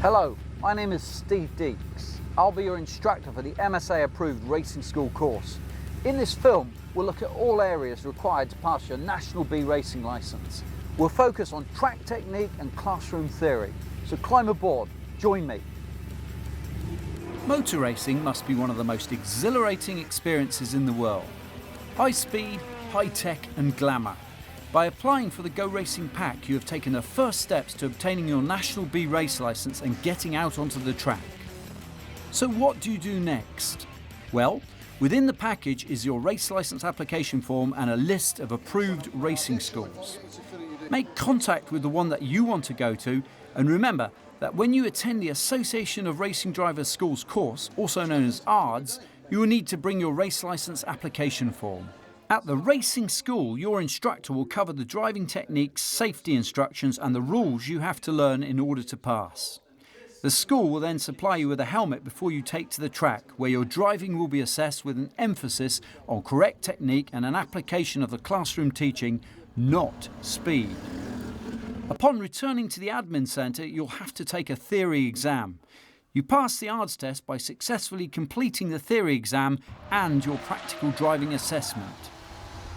Hello, my name is Steve Deeks. I'll be your instructor for the MSA approved racing school course. In this film, we'll look at all areas required to pass your National B racing licence. We'll focus on track technique and classroom theory. So climb aboard, join me. Motor racing must be one of the most exhilarating experiences in the world. High speed, high tech and glamour. By applying for the Go Racing Pack, you have taken the first steps to obtaining your National B race licence and getting out onto the track. So what do you do next? Well, within the package is your race licence application form and a list of approved racing schools. Make contact with the one that you want to go to, and remember that when you attend the Association of Racing Drivers Schools course, also known as ARDS, you will need to bring your race licence application form. At the racing school, your instructor will cover the driving techniques, safety instructions and the rules you have to learn in order to pass. The school will then supply you with a helmet before you take to the track, where your driving will be assessed with an emphasis on correct technique and an application of the classroom teaching, not speed. Upon returning to the admin centre, you'll have to take a theory exam. You pass the ARDS test by successfully completing the theory exam and your practical driving assessment.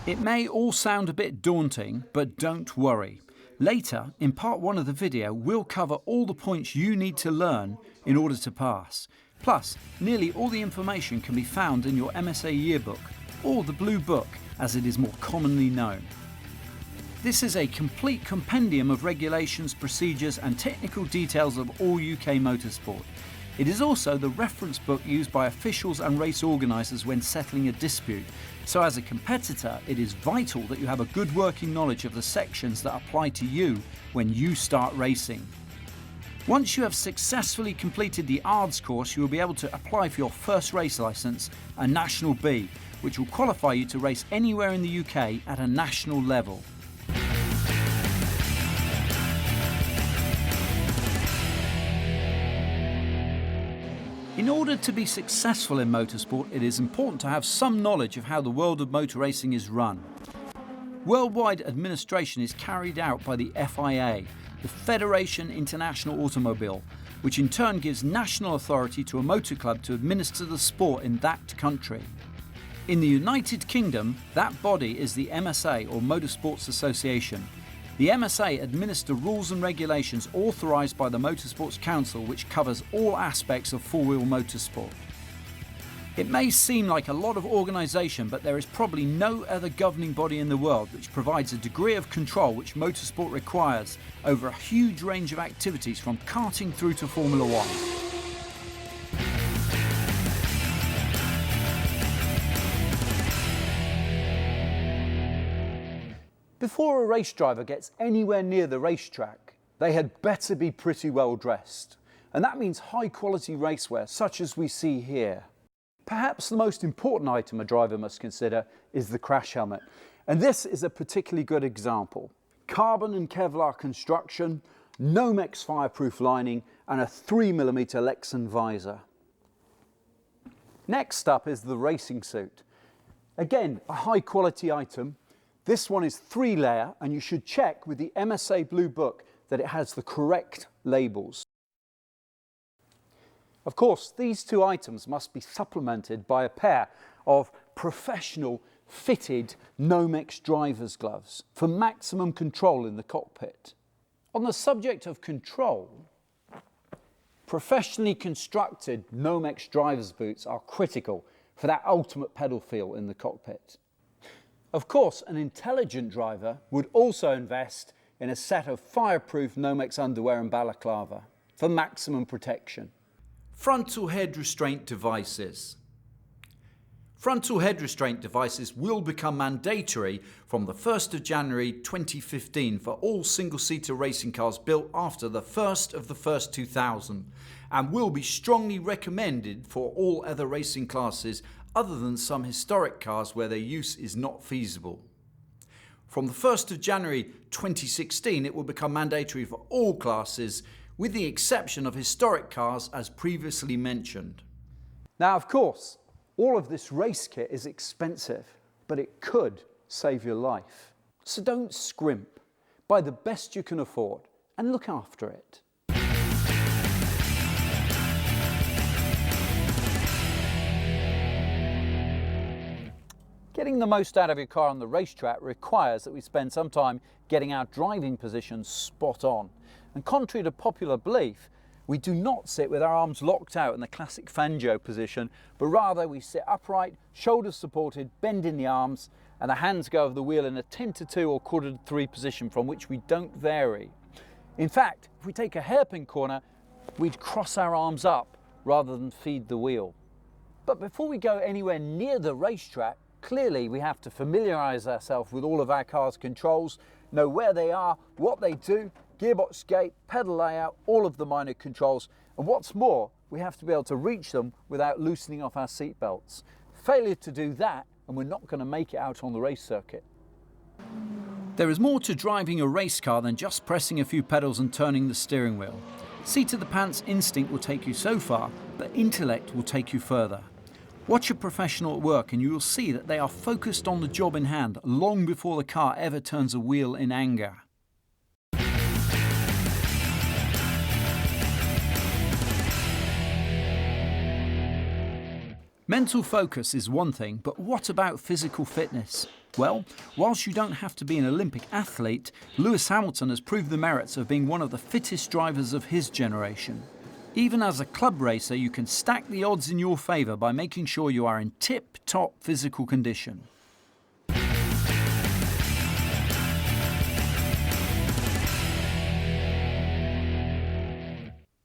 It may all sound a bit daunting, but don't worry. Later, in part 1 of the video, we'll cover all the points you need to learn in order to pass. Plus, nearly all the information can be found in your MSA yearbook, or the Blue Book, as it is more commonly known. This is a complete compendium of regulations, procedures and technical details of all UK motorsport. It is also the reference book used by officials and race organisers when settling a dispute. So as a competitor, it is vital that you have a good working knowledge of the sections that apply to you when you start racing. Once you have successfully completed the ARDS course, you will be able to apply for your first race licence, a National B, which will qualify you to race anywhere in the UK at a national level. In order to be successful in motorsport, it is important to have some knowledge of how the world of motor racing is run. Worldwide administration is carried out by the FIA, the Federation International Automobile, which in turn gives national authority to a motor club to administer the sport in that country. In the United Kingdom, that body is the MSA, or Motorsports Association. The MSA administer rules and regulations authorised by the Motorsports Council, which covers all aspects of four-wheel motorsport. It may seem like a lot of organisation, but there is probably no other governing body in the world which provides a degree of control which motorsport requires over a huge range of activities, from karting through to Formula One. Before a race driver gets anywhere near the racetrack, they had better be pretty well dressed. And that means high quality racewear, such as we see here. Perhaps the most important item a driver must consider is the crash helmet. And this is a particularly good example. Carbon and Kevlar construction, Nomex fireproof lining, and a 3mm Lexan visor. Next up is the racing suit. Again, a high quality item. This one is 3-layer, and you should check with the MSA Blue Book that it has the correct labels. Of course, these two items must be supplemented by a pair of professional fitted Nomex driver's gloves for maximum control in the cockpit. On the subject of control, professionally constructed Nomex driver's boots are critical for that ultimate pedal feel in the cockpit. Of course, an intelligent driver would also invest in a set of fireproof Nomex underwear and balaclava for maximum protection. Frontal head restraint devices. Frontal head restraint devices will become mandatory from the 1st of January 2015 for all single-seater racing cars built after the 1st of the 1st 2000, and will be strongly recommended for all other racing classes other than some historic cars where their use is not feasible. From the 1st of January 2016, it will become mandatory for all classes, with the exception of historic cars as previously mentioned. Now, of course, all of this race kit is expensive, but it could save your life. So don't scrimp. Buy the best you can afford and look after it. Getting the most out of your car on the racetrack requires that we spend some time getting our driving positions spot on. And contrary to popular belief, we do not sit with our arms locked out in the classic Fangio position, but rather we sit upright, shoulders supported, bending the arms, and the hands go over the wheel in a 10-2 or quarter-to-3 position from which we don't vary. In fact, if we take a hairpin corner, we'd cross our arms up rather than feed the wheel. But before we go anywhere near the racetrack, clearly we have to familiarise ourselves with all of our car's controls, know where they are, what they do, gearbox gate, pedal layout, all of the minor controls, and what's more, we have to be able to reach them without loosening off our seat belts. Failure to do that and we're not going to make it out on the race circuit. There is more to driving a race car than just pressing a few pedals and turning the steering wheel. Seat of the pants instinct will take you so far, but intellect will take you further. Watch a professional at work and you will see that they are focused on the job in hand long before the car ever turns a wheel in anger. Mental focus is one thing, but what about physical fitness? Well, whilst you don't have to be an Olympic athlete, Lewis Hamilton has proved the merits of being one of the fittest drivers of his generation. Even as a club racer, you can stack the odds in your favour by making sure you are in tip-top physical condition.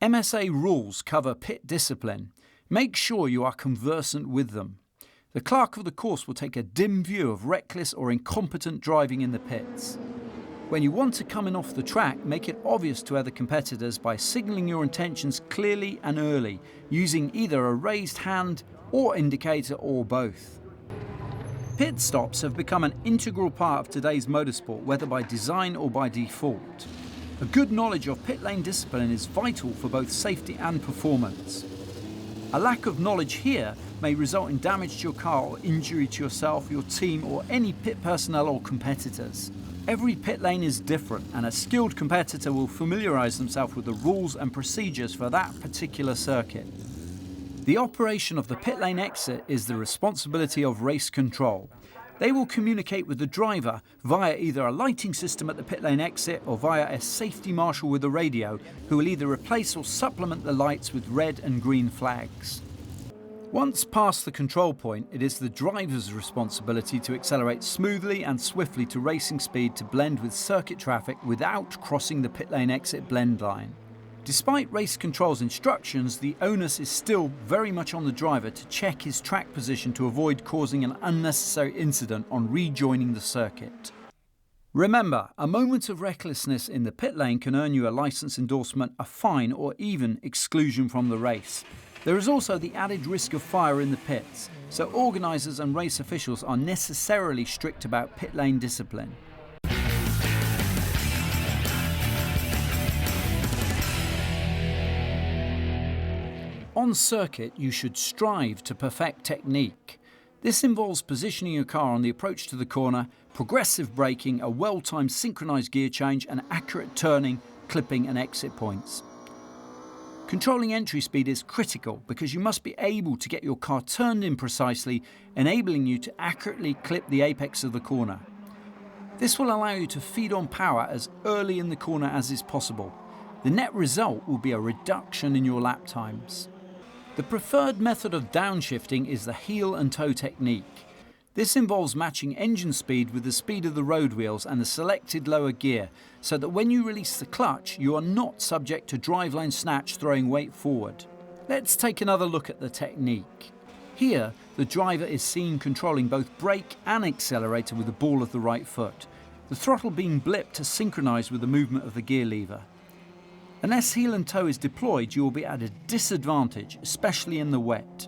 MSA rules cover pit discipline. Make sure you are conversant with them. The clerk of the course will take a dim view of reckless or incompetent driving in the pits. When you want to come in off the track, make it obvious to other competitors by signalling your intentions clearly and early, using either a raised hand or indicator or both. Pit stops have become an integral part of today's motorsport, whether by design or by default. A good knowledge of pit lane discipline is vital for both safety and performance. A lack of knowledge here may result in damage to your car or injury to yourself, your team, or any pit personnel or competitors. Every pit lane is different, and a skilled competitor will familiarise themselves with the rules and procedures for that particular circuit. The operation of the pit lane exit is the responsibility of race control. They will communicate with the driver via either a lighting system at the pit lane exit or via a safety marshal with a radio, who will either replace or supplement the lights with red and green flags. Once past the control point, it is the driver's responsibility to accelerate smoothly and swiftly to racing speed to blend with circuit traffic without crossing the pit lane exit blend line. Despite race control's instructions, the onus is still very much on the driver to check his track position to avoid causing an unnecessary incident on rejoining the circuit. Remember, a moment of recklessness in the pit lane can earn you a licence endorsement, a fine, or even exclusion from the race. There is also the added risk of fire in the pits, so organisers and race officials are necessarily strict about pit lane discipline. On circuit, you should strive to perfect technique. This involves positioning your car on the approach to the corner, progressive braking, a well-timed synchronised gear change, and accurate turning, clipping and exit points. Controlling entry speed is critical because you must be able to get your car turned in precisely, enabling you to accurately clip the apex of the corner. This will allow you to feed on power as early in the corner as is possible. The net result will be a reduction in your lap times. The preferred method of downshifting is the heel and toe technique. This involves matching engine speed with the speed of the road wheels and the selected lower gear, so that when you release the clutch, you are not subject to driveline snatch throwing weight forward. Let's take another look at the technique. Here, the driver is seen controlling both brake and accelerator with the ball of the right foot, the throttle being blipped to synchronise with the movement of the gear lever. Unless heel and toe is deployed, you will be at a disadvantage, especially in the wet.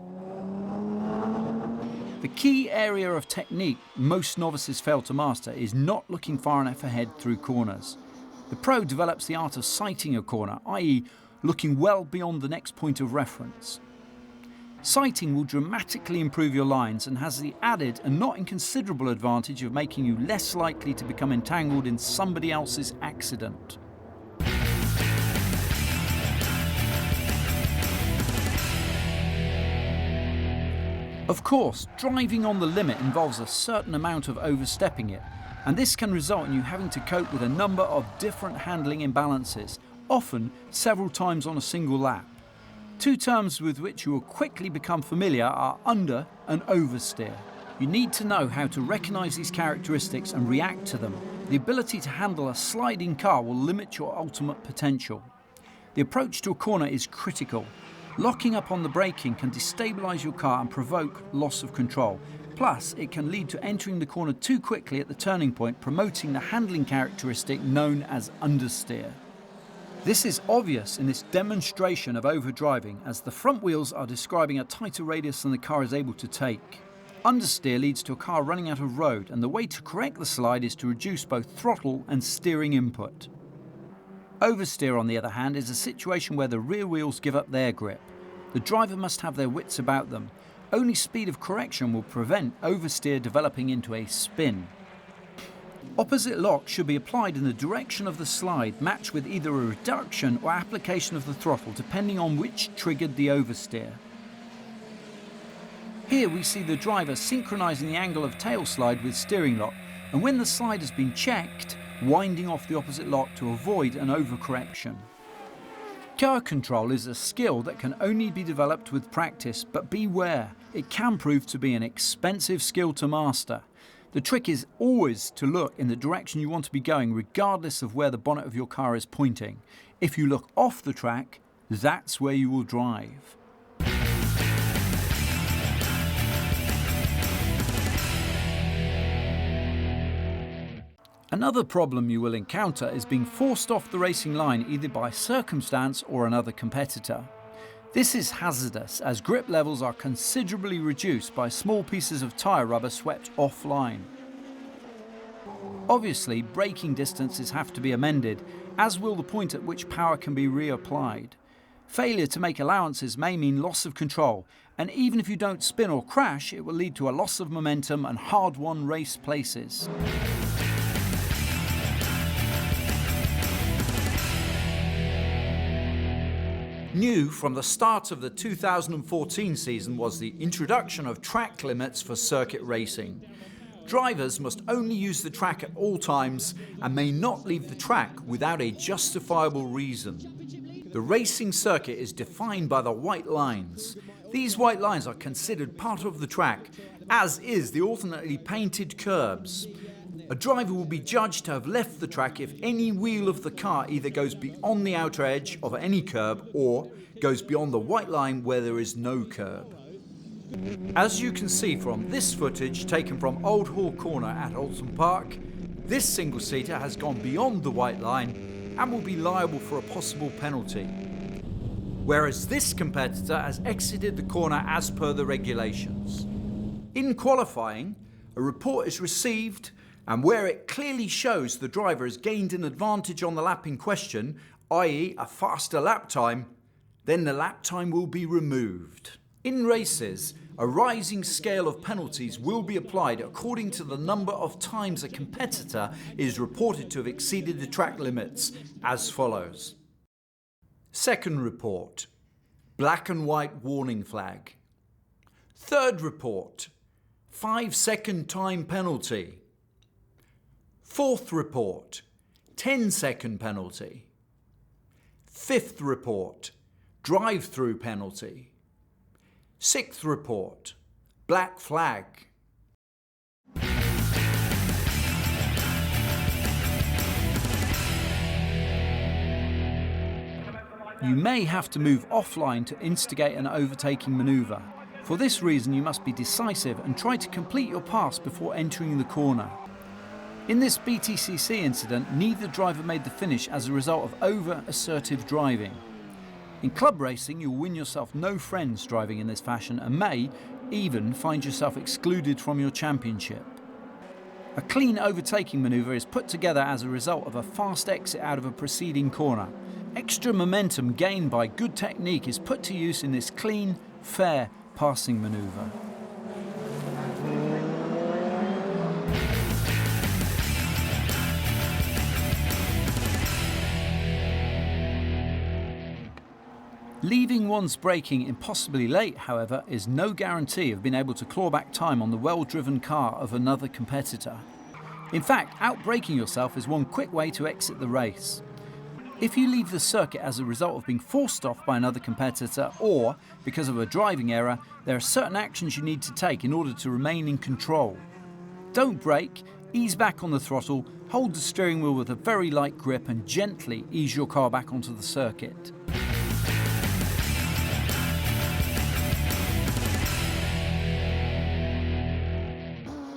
The key area of technique most novices fail to master is not looking far enough ahead through corners. The pro develops the art of sighting a corner, i.e. looking well beyond the next point of reference. Sighting will dramatically improve your lines and has the added and not inconsiderable advantage of making you less likely to become entangled in somebody else's accident. Of course, driving on the limit involves a certain amount of overstepping it, and this can result in you having to cope with a number of different handling imbalances, often several times on a single lap. Two terms with which you will quickly become familiar are under and oversteer. You need to know how to recognise these characteristics and react to them. The ability to handle a sliding car will limit your ultimate potential. The approach to a corner is critical. Locking up on the braking can destabilise your car and provoke loss of control. Plus, it can lead to entering the corner too quickly at the turning point, promoting the handling characteristic known as understeer. This is obvious in this demonstration of overdriving, as the front wheels are describing a tighter radius than the car is able to take. Understeer leads to a car running out of road, and the way to correct the slide is to reduce both throttle and steering input. Oversteer, on the other hand, is a situation where the rear wheels give up their grip. The driver must have their wits about them. Only speed of correction will prevent oversteer developing into a spin. Opposite lock should be applied in the direction of the slide, matched with either a reduction or application of the throttle, depending on which triggered the oversteer. Here we see the driver synchronising the angle of tail slide with steering lock, and when the slide has been checked, winding off the opposite lock to avoid an overcorrection. Car control is a skill that can only be developed with practice, but beware, it can prove to be an expensive skill to master. The trick is always to look in the direction you want to be going, regardless of where the bonnet of your car is pointing. If you look off the track, that's where you will drive. Another problem you will encounter is being forced off the racing line either by circumstance or another competitor. This is hazardous, as grip levels are considerably reduced by small pieces of tyre rubber swept offline. Obviously, braking distances have to be amended, as will the point at which power can be reapplied. Failure to make allowances may mean loss of control, and even if you don't spin or crash, it will lead to a loss of momentum and hard-won race places. New from the start of the 2014 season was the introduction of track limits for circuit racing. Drivers must only use the track at all times and may not leave the track without a justifiable reason. The racing circuit is defined by the white lines. These white lines are considered part of the track, as is the alternately painted curbs. A driver will be judged to have left the track if any wheel of the car either goes beyond the outer edge of any curb or goes beyond the white line where there is no curb. As you can see from this footage taken from Old Hall Corner at Alton Park, this single-seater has gone beyond the white line and will be liable for a possible penalty, whereas this competitor has exited the corner as per the regulations. In qualifying, a report is received, and where it clearly shows the driver has gained an advantage on the lap in question, i.e. a faster lap time, then the lap time will be removed. In races, a rising scale of penalties will be applied according to the number of times a competitor is reported to have exceeded the track limits, as follows. Second report, black and white warning flag. Third report, 5-second time penalty. Fourth report, 10-second penalty. Fifth report, drive-through penalty. Sixth report, black flag. You may have to move offline to instigate an overtaking manoeuvre. For this reason, you must be decisive and try to complete your pass before entering the corner. In this BTCC incident, neither driver made the finish as a result of over-assertive driving. In club racing, you'll win yourself no friends driving in this fashion and may even find yourself excluded from your championship. A clean overtaking manoeuvre is put together as a result of a fast exit out of a preceding corner. Extra momentum gained by good technique is put to use in this clean, fair passing manoeuvre. Leaving one's braking impossibly late, however, is no guarantee of being able to claw back time on the well-driven car of another competitor. In fact, out-braking yourself is one quick way to exit the race. If you leave the circuit as a result of being forced off by another competitor or because of a driving error, there are certain actions you need to take in order to remain in control. Don't brake, ease back on the throttle, hold the steering wheel with a very light grip and gently ease your car back onto the circuit.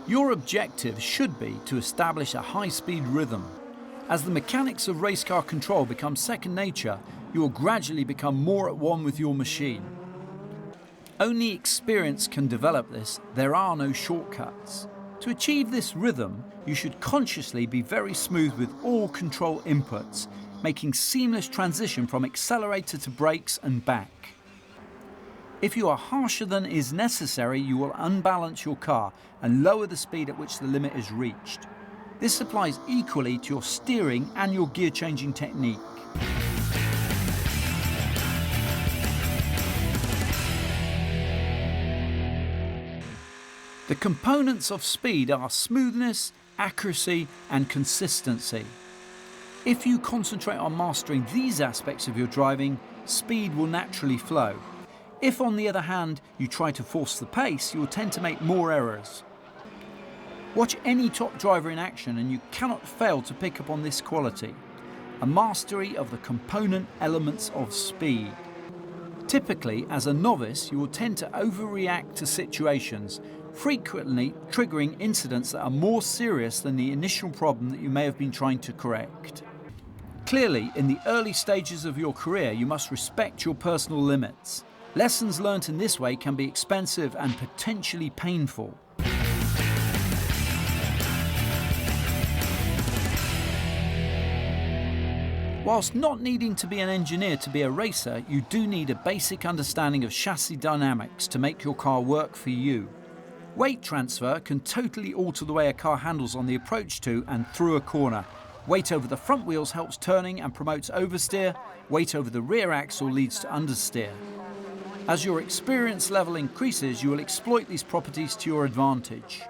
Your objective should be to establish a high-speed rhythm. As the mechanics of race car control become second nature, you will gradually become more at one with your machine. Only experience can develop this, there are no shortcuts. To achieve this rhythm, you should consciously be very smooth with all control inputs, making seamless transition from accelerator to brakes and back. If you are harsher than is necessary, you will unbalance your car and lower the speed at which the limit is reached. This applies equally to your steering and your gear changing technique. The components of speed are smoothness, accuracy, and consistency. If you concentrate on mastering these aspects of your driving, speed will naturally flow. If, on the other hand, you try to force the pace, you will tend to make more errors. Watch any top driver in action and you cannot fail to pick up on this quality, a mastery of the component elements of speed. Typically, as a novice, you will tend to overreact to situations, frequently triggering incidents that are more serious than the initial problem that you may have been trying to correct. Clearly, in the early stages of your career, you must respect your personal limits. Lessons learnt in this way can be expensive and potentially painful. Whilst not needing to be an engineer to be a racer, you do need a basic understanding of chassis dynamics to make your car work for you. Weight transfer can totally alter the way a car handles on the approach to and through a corner. Weight over the front wheels helps turning and promotes oversteer. Weight over the rear axle leads to understeer. As your experience level increases, you will exploit these properties to your advantage.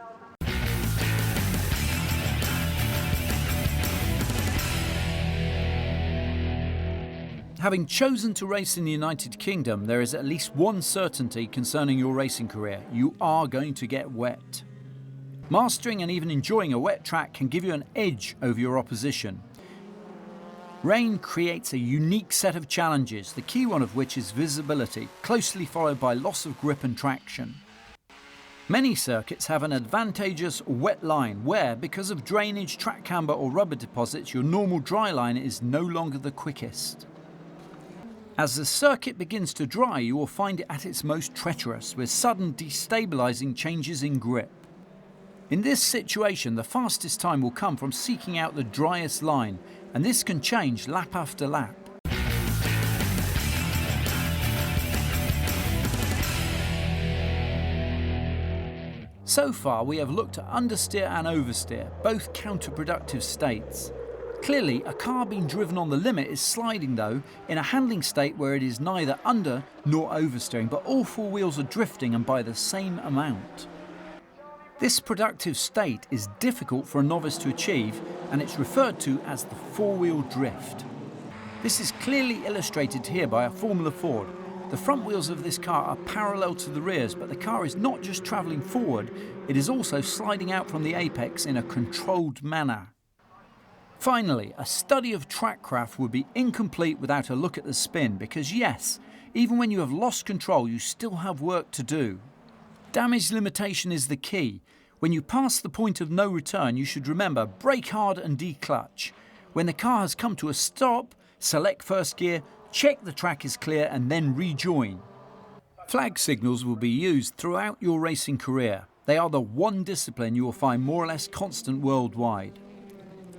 Having chosen to race in the United Kingdom, there is at least one certainty concerning your racing career: you are going to get wet. Mastering and even enjoying a wet track can give you an edge over your opposition. Rain creates a unique set of challenges, the key one of which is visibility, closely followed by loss of grip and traction. Many circuits have an advantageous wet line where, because of drainage, track camber or rubber deposits, your normal dry line is no longer the quickest. As the circuit begins to dry, you will find it at its most treacherous, with sudden destabilising changes in grip. In this situation, the fastest time will come from seeking out the driest line, and this can change lap after lap. So far, we have looked at understeer and oversteer, both counterproductive states. Clearly, a car being driven on the limit is sliding, though, in a handling state where it is neither under nor oversteering, but all four wheels are drifting and by the same amount. This productive state is difficult for a novice to achieve, and it's referred to as the four-wheel drift. This is clearly illustrated here by a Formula Ford. The front wheels of this car are parallel to the rears, but the car is not just travelling forward, it is also sliding out from the apex in a controlled manner. Finally, a study of trackcraft would be incomplete without a look at the spin, because yes, even when you have lost control, you still have work to do. Damage limitation is the key. When you pass the point of no return, you should remember, brake hard and declutch. When the car has come to a stop, select first gear, check the track is clear and then rejoin. Flag signals will be used throughout your racing career. They are the one discipline you will find more or less constant worldwide.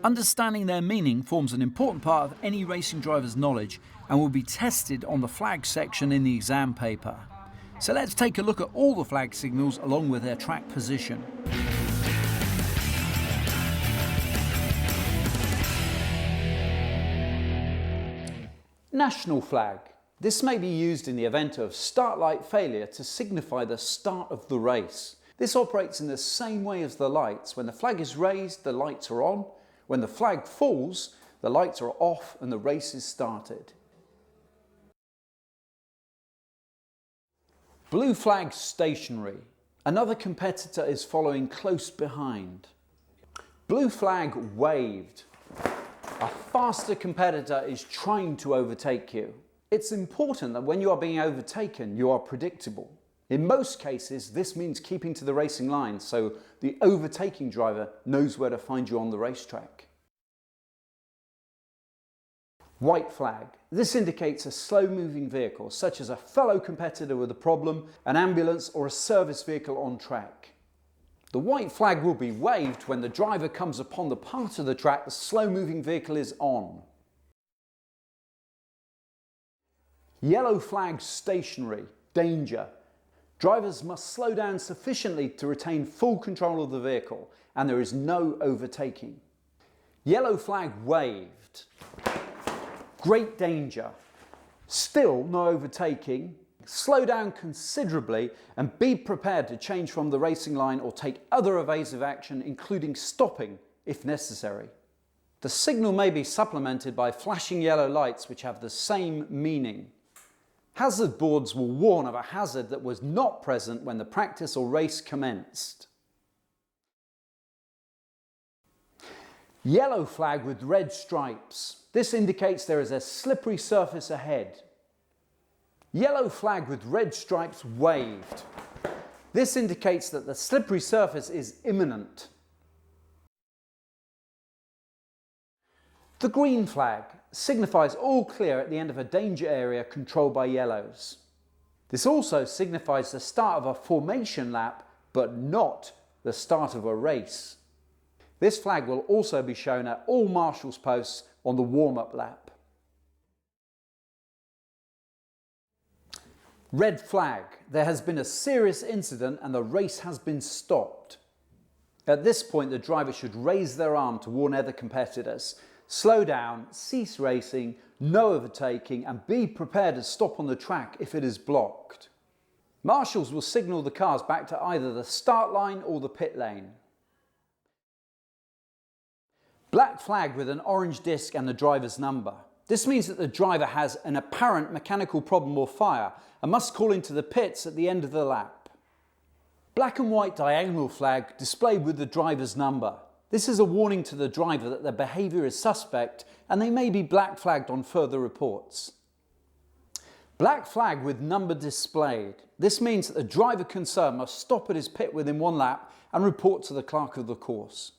Understanding their meaning forms an important part of any racing driver's knowledge and will be tested on the flag section in the exam paper. So let's take a look at all the flag signals along with their track position. National flag. This may be used in the event of start light failure to signify the start of the race. This operates in the same way as the lights. When the flag is raised, the lights are on. When the flag falls, the lights are off and the race is started. Blue flag stationary. Another competitor is following close behind. Blue flag waved. A faster competitor is trying to overtake you. It's important that when you are being overtaken, you are predictable. In most cases, this means keeping to the racing line so the overtaking driver knows where to find you on the racetrack. White flag. This indicates a slow-moving vehicle, such as a fellow competitor with a problem, an ambulance or a service vehicle on track. The white flag will be waved when the driver comes upon the part of the track the slow-moving vehicle is on. Yellow flag stationary. Danger. Drivers must slow down sufficiently to retain full control of the vehicle, and there is no overtaking. Yellow flag waved. Great danger. Still no overtaking. Slow down considerably and be prepared to change from the racing line or take other evasive action, including stopping if necessary. The signal may be supplemented by flashing yellow lights which have the same meaning. Hazard boards will warn of a hazard that was not present when the practice or race commenced. Yellow flag with red stripes. This indicates there is a slippery surface ahead. Yellow flag with red stripes waved. This indicates that the slippery surface is imminent. The green flag signifies all clear at the end of a danger area controlled by yellows. This also signifies the start of a formation lap, but not the start of a race. This flag will also be shown at all marshals posts on the warm-up lap. Red flag. There has been a serious incident and the race has been stopped. At this point, the driver should raise their arm to warn other competitors. Slow down, cease racing, no overtaking, and be prepared to stop on the track if it is blocked. Marshals will signal the cars back to either the start line or the pit lane. Black flag with an orange disc and the driver's number. This means that the driver has an apparent mechanical problem or fire and must call into the pits at the end of the lap. Black and white diagonal flag displayed with the driver's number. This is a warning to the driver that their behaviour is suspect and they may be black flagged on further reports. Black flag with number displayed. This means that the driver concerned must stop at his pit within one lap and report to the clerk of the course.